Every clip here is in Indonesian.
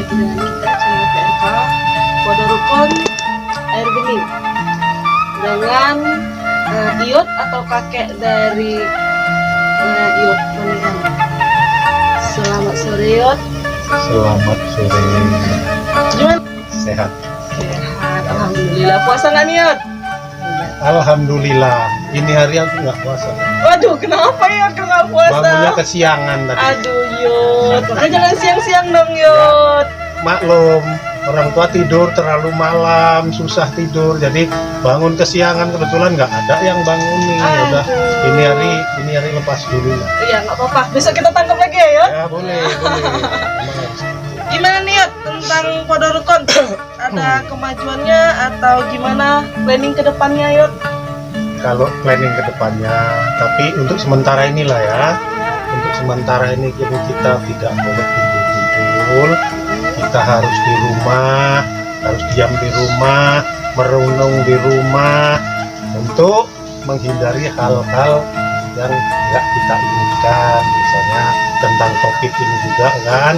lagi dengan kita channel PRK Kode Rukun Air Bening dengan Iot atau kakek dari Iot Manihan. Selamat sore Iot. Selamat sore. Gimana? Sehat. Sehat, alhamdulillah. Puasa nggak nih Iot? Alhamdulillah. Ini hari aku nggak puasa. Waduh, kenapa ya nggak puasa? Bangunnya kesiangan tadi. Aduh Yot, makanya jangan siang-siang dong Yot. Maklum, orang tua tidur terlalu malam, susah tidur. Jadi bangun kesiangan, kebetulan nggak ada yang bangun nih. Ya udah, Aduh. ini hari lepas dulu lah. Iya nggak apa-apa. Besok kita tangkap lagi ya Yot. Ya boleh. Emang harus. Gimana nih Yot tentang Kode Rukun? Ada kemajuannya atau gimana planning ke depannya Yot? Kalau planning ke depannya, tapi untuk sementara inilah ya. Untuk sementara ini kita tidak boleh kumpul-kumpul. Kita harus di rumah, harus diam di rumah, merenung di rumah untuk menghindari hal-hal yang nggak kita inginkan. Misalnya tentang COVID ini juga kan,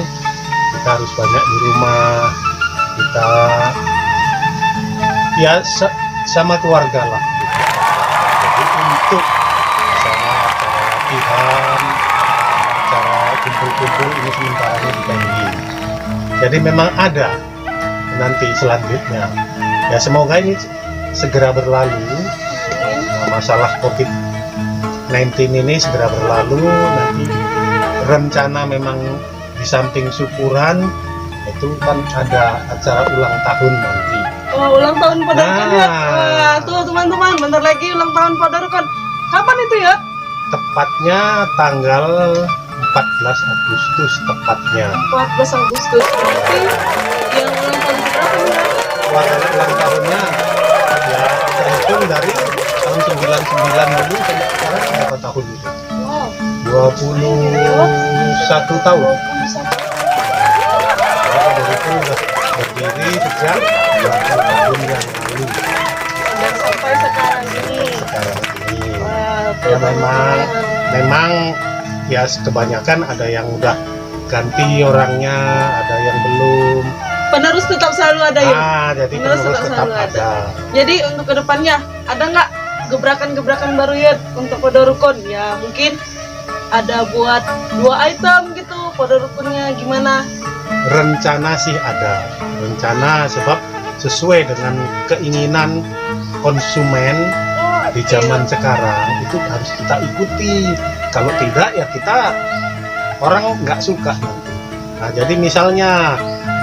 kita harus banyak di rumah. Kita ya sama keluarga lah. Jadi untuk misalnya acara latihan, acara kumpul-kumpul ini sementara ini dipending. Jadi memang ada nanti selanjutnya. Ya semoga ini segera berlalu. Masalah COVID-19 ini segera berlalu. Nanti rencana memang di samping syukuran itu kan ada acara ulang tahun nanti. Oh, ulang tahun Kode Rukun Yot. Nah. Wah, tuh teman-teman, bentar lagi ulang tahun Kode Rukun. Kapan itu Yot? Tepatnya tanggal 14 Agustus tepatnya. 14 Agustus. Berarti yang ulang tahun berapa nih? Ulang tahunnya ya terhitung dari tahun 99 dulu sampai sekarang berapa tahun itu? Wow. 21 tahun. 21. Ya, dari itu udah berdiri sejak 20 tahun yang lalu. Dan sampai sekarang ini. Sekarang ini Wah, tuh ya teman-teman. memang ya kebanyakan ada yang udah ganti orangnya, ada yang belum. Penerus tetap selalu ada Yot. Jadi Penerus penerus tetap selalu ada. Jadi untuk kedepannya ada nggak gebrakan-gebrakan baru Yot untuk Kode Rukun? Ya mungkin ada buat 2 item gitu Kode Rukunnya gimana? Rencana sih ada, rencana sebab sesuai dengan keinginan konsumen di zaman sekarang itu harus kita ikuti. Kalau tidak ya kita orang nggak suka nanti. Nah jadi misalnya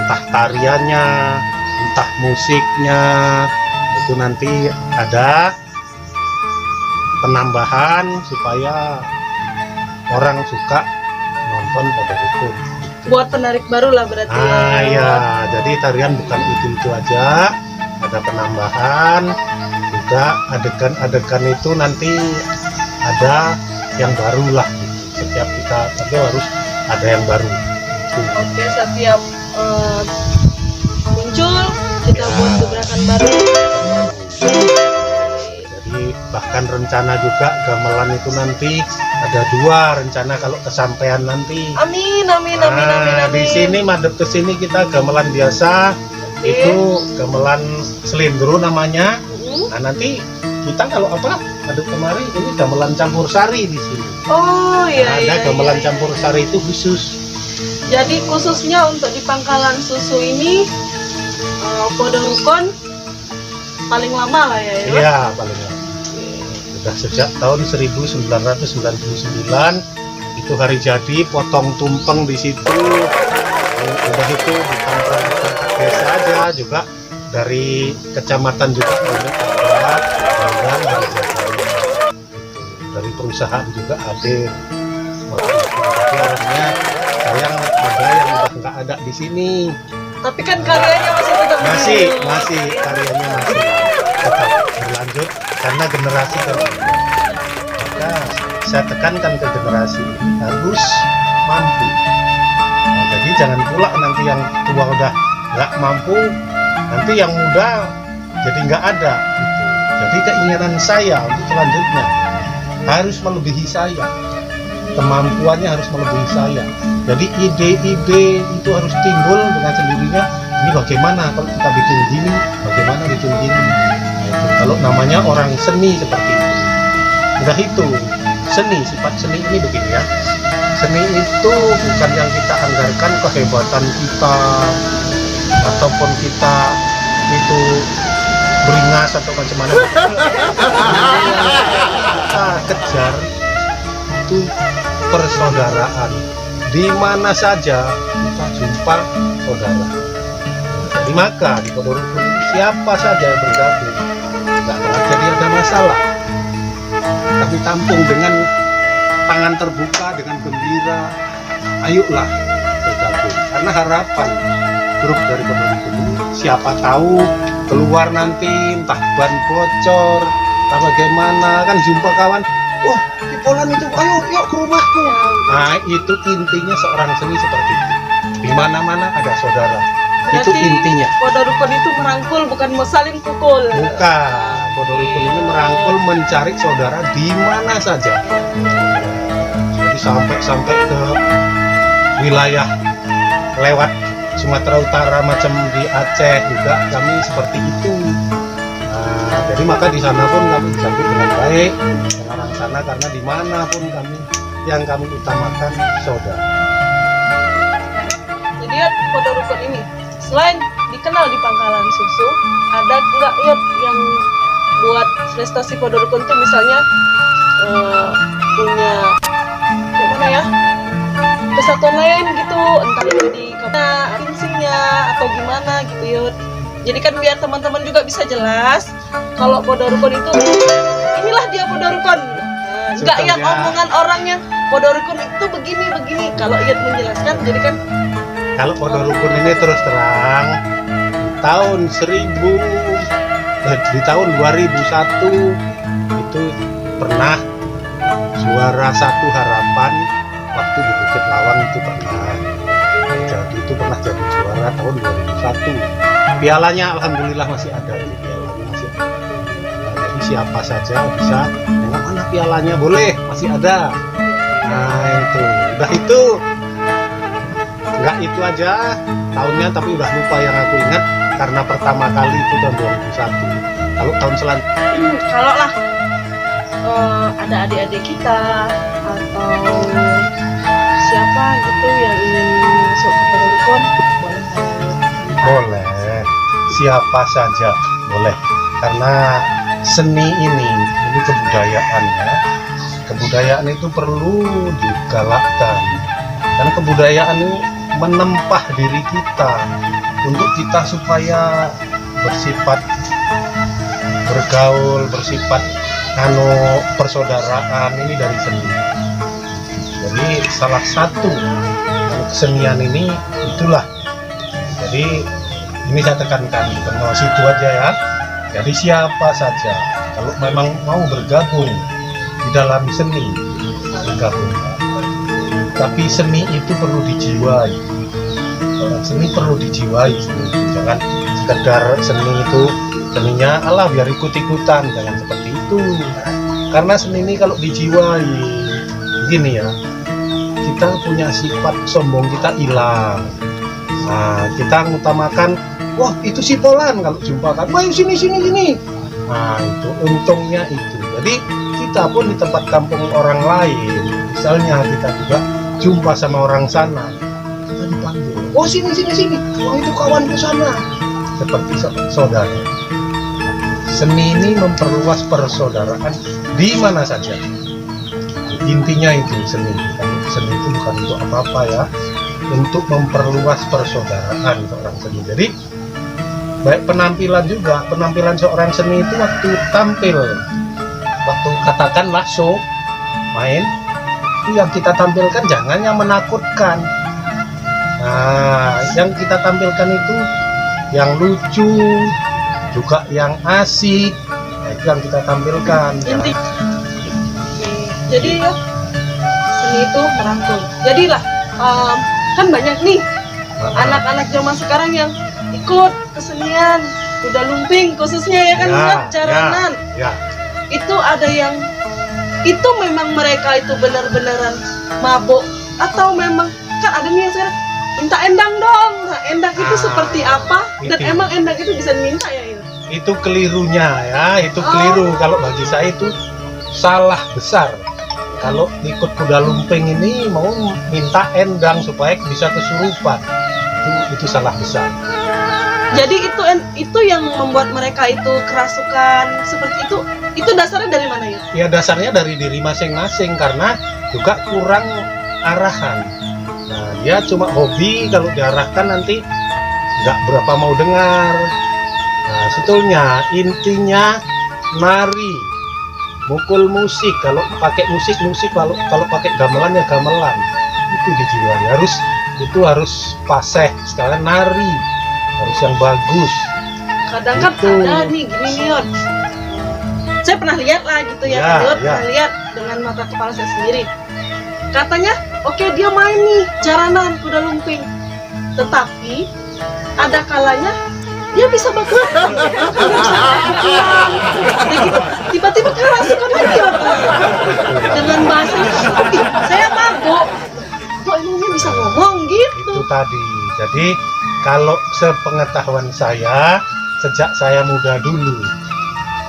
entah tariannya, entah musiknya itu nanti ada penambahan supaya orang suka nonton Kode Rukun. Buat penarik baru lah berarti. Ya, jadi tarian bukan itu aja, ada penambahan juga adegan-adegan itu nanti ada yang baru lah. Setiap kita tapi harus ada yang baru. Oke, setiap muncul kita Ya. buat gebrakan baru. Jadi bahkan rencana juga gamelan itu nanti ada 2 rencana kalau kesampaian nanti. Amin, amin, amin, amin, amin. Di sini madep ke sini kita gamelan biasa, Oke. itu gamelan selindro namanya. Hmm. Nah nanti kita kalau apa madep kemari ini gamelan campur sari di sini. Oh iya, Nah, iya. ada gamelan iya. campur sari itu khusus. Jadi khususnya untuk di Pangkalan Susu ini Kode Rukun paling lama lah ya. Yot? Iya paling lama. Udah sejak tahun 1999 itu hari jadi potong tumpeng di situ. Udah itu bukan perangkat desa aja juga dari kecamatan juga banyak ada program hari jadi. Dari perusahaan juga ada. Tapi orangnya sayang ada yang udah nggak ada di sini. Tapi kan karyanya masih tetap Masih begini. karyanya masih tetap berlanjut karena generasi kan. Maka saya tekankan ke generasi ini harus mampu. Nah, jadi jangan pula nanti yang tua udah nggak mampu, nanti yang muda jadi nggak ada. Gitu. Jadi keinginan saya untuk selanjutnya harus melebihi saya. kemampuannya harus melebihi saya. Jadi ide-ide itu harus timbul dengan sendirinya. Ini bagaimana kalau kita bikin gini, bagaimana bikin gini. Nah, itu kalau namanya orang seni seperti itu. Udah itu seni, sifat seni ini begini ya. Seni itu bukan yang kita anggarkan kehebatan kita ataupun kita itu beringas atau macam-macam. Kita kejar itu persaudaraan. Di mana saja kita jumpa saudara. Jadi maka di Podorukun siapa saja yang bergabung tidak pernah jadi ada masalah. Kami tampung dengan tangan terbuka, dengan gembira. Ayolah bergabung. Karena harapan grup dari Podorukun ini siapa tahu keluar nanti entah ban bocor, entah bagaimana kan jumpa kawan. Wah, di Polan itu, ayo yuk ke rumahku. Nah, itu intinya seorang seni seperti itu. Di mana-mana ada saudara. Itu Berarti intinya. Podorukun itu merangkul, bukan mau saling pukul. Bukan. Podorukun ini merangkul, mencari saudara di mana saja. Jadi sampai ke wilayah lewat Sumatera Utara macam di Aceh juga kami seperti itu. Nah, jadi maka di sana pun kami disambut dengan baik dengan orang sana karena dimanapun kami yang kami utamakan saudara. Jadi ya Podorukun ini selain dikenal di Pangkalan Susu, ada nggak Yot yang buat prestasi Podorukun tuh misalnya punya gimana ya kesatuan lain gitu, entah itu di fungsinya atau gimana gitu Yot. Jadi kan biar teman-teman juga bisa jelas kalau Podorukun itu inilah dia Podorukun. Enggak yang omongan orangnya Podorukun itu begini. Kalau Yot menjelaskan jadi kan kalau Podorukun ini terus terang di tahun 2001 itu pernah juara satu harapan waktu di Bukit Lawang itu pernah. Jadi itu pernah jadi juara tahun 2001. Pialanya alhamdulillah masih ada. Pialanya masih ada. Nah, jadi siapa saja bisa dengan mana pialanya boleh masih ada. Nah itu udah itu. Enggak itu aja tahunnya tapi udah lupa yang aku ingat karena pertama kali itu tahun 2001. Kalau tahun selanjutnya kalau lah ada adik-adik kita atau siapa gitu yang ingin masuk ke Podorukun boleh siapa saja boleh karena seni ini kebudayaan ya. Kebudayaan itu perlu digalakkan karena kebudayaan ini menempah diri kita untuk kita supaya bersifat bergaul, bersifat persaudaraan ini dari seni. Jadi salah satu kesenian ini itulah. Jadi ini saya tekankan bukan mau situ aja ya. Jadi siapa saja kalau memang mau bergabung di dalam seni bergabung. Tapi seni itu perlu dijiwai. Seni perlu dijiwai. Jangan sekedar seni itu seninya Allah biar ikut-ikutan, jangan seperti itu. Karena seni ini kalau dijiwai gini ya, kita punya sifat sombong kita hilang. Nah, kita mengutamakan, wah itu si Polan kalau jumpa kan, wah sini. Nah itu untungnya itu. Jadi kita pun di tempat kampung orang lain, misalnya kita juga jumpa sama orang sana, kita dipanggil, oh sini, wah itu kawanku sana, seperti saudara. Seni ini memperluas persaudaraan di mana saja. Intinya itu seni. Seni itu bukan untuk apa-apa ya, untuk memperluas persaudaraan seorang seni. Jadi baik penampilan juga, penampilan seorang seni itu waktu tampil, waktu katakanlah show, main, itu yang kita tampilkan jangan yang menakutkan. Nah, yang kita tampilkan itu yang lucu, juga yang asik, nah, itu yang kita tampilkan. Jadi ya seni itu merangkul. Jadilah kan banyak nih anak-anak zaman sekarang yang ikut kesenian kuda lumping khususnya ya kan, Yot, jaranan. Ya. Itu ada yang itu memang mereka itu benar-benaran mabuk atau memang kan ada nih yang sekarang minta endang dong. Nah, endang itu seperti apa dan itu. emang endang itu bisa diminta ya ini? Itu kelirunya ya, itu keliru. Kalau bagi saya itu salah besar. Kalau ikut kuda lumping ini mau minta endang supaya bisa kesurupan, itu salah besar. Jadi itu yang membuat mereka itu kerasukan seperti itu dasarnya dari mana ya? Ya dasarnya dari diri masing-masing karena juga kurang arahan. Nah, dia cuma hobi, kalau diarahkan nanti nggak berapa mau dengar. Nah, sebetulnya intinya nari, mukul musik, kalau pakai musik, kalau pakai gamelan ya gamelan. Itu dijiwai, harus fasih, sekalian nari, harus yang bagus. Kadang kan Itu. ada nih gini nih Yon. Saya pernah lihat lah gitu ya, Ya, Yon. ya. Pernah lihat dengan mata kepala saya sendiri. Katanya, oke, dia main nih jaranan kuda lumping, tetapi ada kalanya dia bisa bergerak. Tiba-tiba kerasukan lagi Yon. Dengan bahasanya, "Ih, saya mabuk. Kok emangnya bisa ngomong gitu?" Itu tadi. Jadi kalau sepengetahuan saya, sejak saya muda dulu,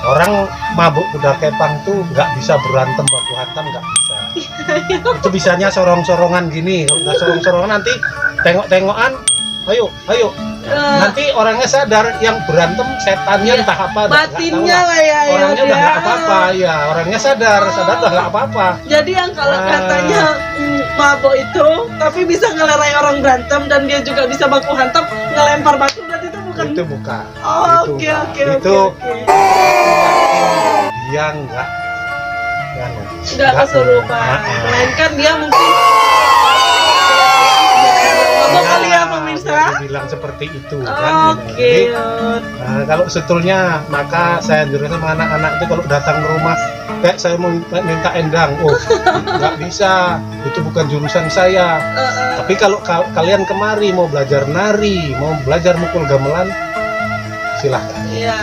orang mabuk kuda kepang tuh nggak bisa berantem baku hantam, nggak bisa. Itu bisanya sorong-sorongan gini. Kalau nggak sorong-sorongan nanti tengok-tengokan, ayo nanti orangnya sadar yang berantem setannya Iya, entah apa, batinnya nggak tahu lah ya, orangnya Yon, udah ya. nggak apa-apa ya, orangnya sadar udah nggak apa-apa. Jadi yang kalau Ah. katanya mabok itu tapi bisa ngelerai orang berantem dan dia juga bisa baku hantam ngelempar batu, berarti itu bukan. Itu bukan. Oh, Itu oke bukan. oke Itu oke. dia nggak Nggak kesurupan, melainkan dia mungkin mabok kali ya pemirsa. Dibilang seperti itu kan. Oke. Jadi, kalau sebetulnya maka saya anjurkan sama anak-anak itu kalau datang ke rumah kayak saya mau minta endang, nggak bisa, itu bukan jurusan saya. Tapi kalau kalian kemari mau belajar nari, mau belajar mukul gamelan, silahkan. Iya.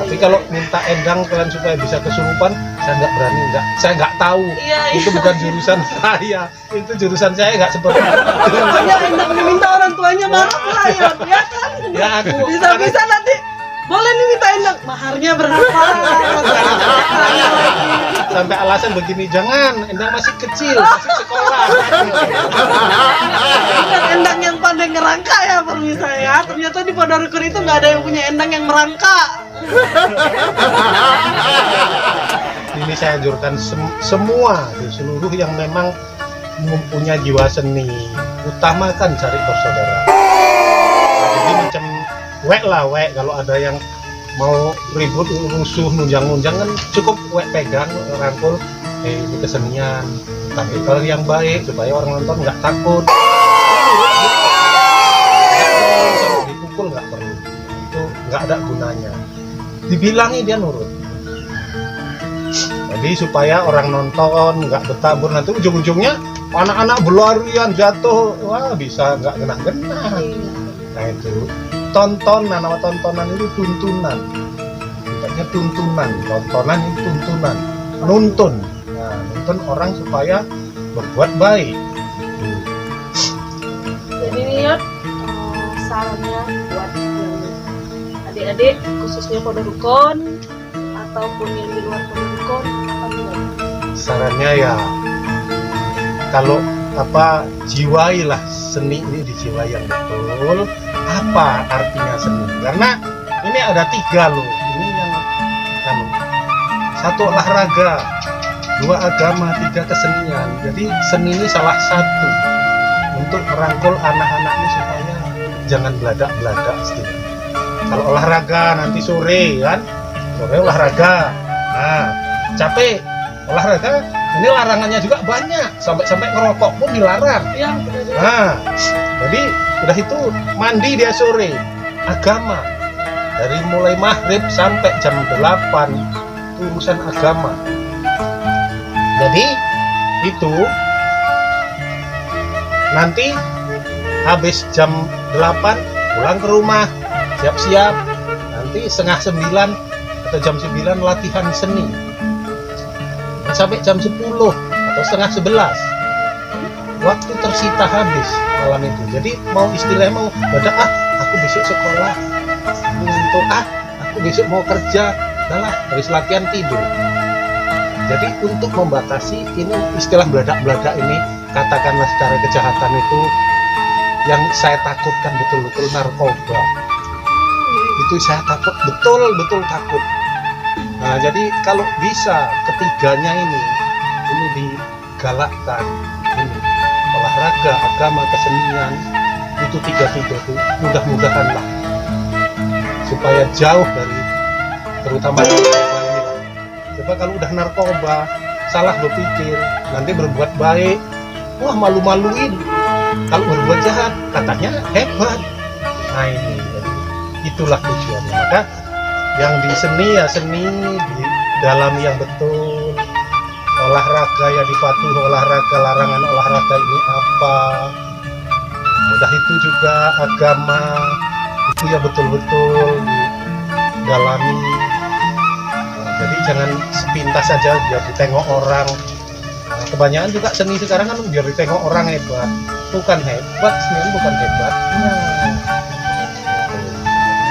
Tapi kalau minta endang kalian supaya bisa kesurupan, saya nggak berani, saya nggak tahu. Iya. Itu bukan jurusan saya, itu jurusan saya nggak seperti itu. Pokoknya endang diminta orang tuanya marah lah ya, ya kan? Ya aku Bisa nanti boleh nih minta endang, maharnya berapa? sampai alasan begini, jangan, endang masih kecil, masih sekolah. Bukan endang yang pandai ngerangka ya pemirsa ya. Ternyata di Ponorogo itu nggak ada yang punya endang yang merangka. Ini saya anjurkan semua di seluruh yang memang mempunyai jiwa seni, utamakan cari bersaudara. Jadi macam wek kalau ada yang mau ribut rusuh nunjang kan cukup wek pegang rangkul, ini kesenian, tapi kalau yang baik supaya orang nonton nggak takut. Dipukul nggak perlu, itu nggak ada gunanya. Dibilangi dia nurut. Jadi supaya orang nonton nggak bertabur, nanti ujung-ujungnya anak-anak berlarian jatuh, wah bisa nggak kena-kena. Nah itu tontonan, nama tontonan itu tuntunan, bukannya tuntunan, tontonan itu tuntunan, nuntun. Nah, nuntun orang supaya berbuat baik. Jadi nih ya, sarannya buat yang adik-adik khususnya Ponorogon ataupun yang di luar Ponorogon, apa nih? Sarannya ya, kalau jiwailah seni ini, dijiwai yang betul. Apa artinya seni? Karena ini ada 3 loh. Ini yang satu olahraga, 2 agama, 3 kesenian. Jadi seni ini salah satu untuk merangkul anak-anak ini supaya jangan beladak-beladak sedikit. Kalau olahraga nanti sore kan, sore olahraga. Nah, capek olahraga, ini larangannya juga banyak, sampai ngerokok pun dilarang. Ya, Nah, jadi udah itu mandi dia sore, agama dari mulai maghrib sampai jam 8 itu urusan agama. Jadi itu nanti habis jam 8 pulang ke rumah, siap-siap, nanti setengah 9 atau jam 9 latihan seni. sampai jam 10 atau setengah 11. Waktu tersita habis malam itu. Jadi mau istilahnya mau pada aku besok sekolah ngantuk, aku besok mau kerja, udahlah habis latihan tidur. Jadi untuk membatasi ini istilah beladak-beladak ini, katakanlah secara kejahatan itu yang saya takutkan betul-betul narkoba. Itu saya takut, betul-betul takut. Nah, jadi kalau bisa ketiganya ini digalakkan, ini olahraga, agama, kesenian, itu tiga-tiga itu mudah-mudahan lah supaya jauh dari terutama narkoba ini lah. Coba kalau udah narkoba, salah berpikir, nanti berbuat baik, wah malu-maluin. Kalau berbuat jahat, katanya hebat. Nah ini, jadi itulah tujuannya. Maka yang di seni ya seni, di dalam yang betul. Olahraga ya dipatuhi olahraga, larangan olahraga ini apa. Mudah itu juga agama, itu ya betul-betul didalami. Nah, jadi jangan sepintas saja biar ditengok orang. Nah, kebanyakan juga seni sekarang kan biar ditengok orang hebat. Bukan hebat, seni bukan hebat.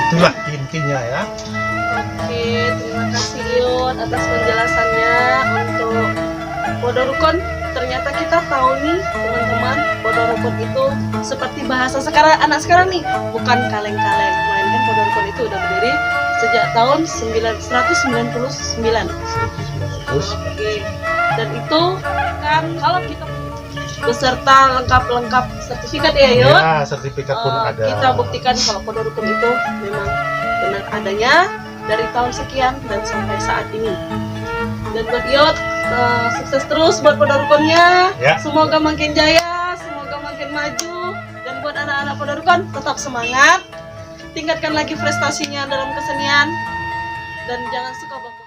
Itulah intinya ya. Oke, terima kasih Yun atas penjelasannya untuk Podo Rukun. Ternyata kita tahu nih teman-teman, Podo Rukun itu seperti bahasa sekarang anak sekarang nih, bukan kaleng-kaleng, melainkan Podo Rukun itu udah berdiri sejak tahun 1999. Oke. Dan itu kan kalau kita beserta lengkap sertifikat ya Yun. Ya, sertifikat pun ada. Kita buktikan kalau Podo Rukun itu memang benar adanya dari tahun sekian dan sampai saat ini. Dan buat Yot, sukses terus buat Podo Rukunnya. Ya. Semoga makin jaya, semoga makin maju. Dan buat anak-anak Podo Rukun, tetap semangat. Tingkatkan lagi prestasinya dalam kesenian. Dan jangan suka baku.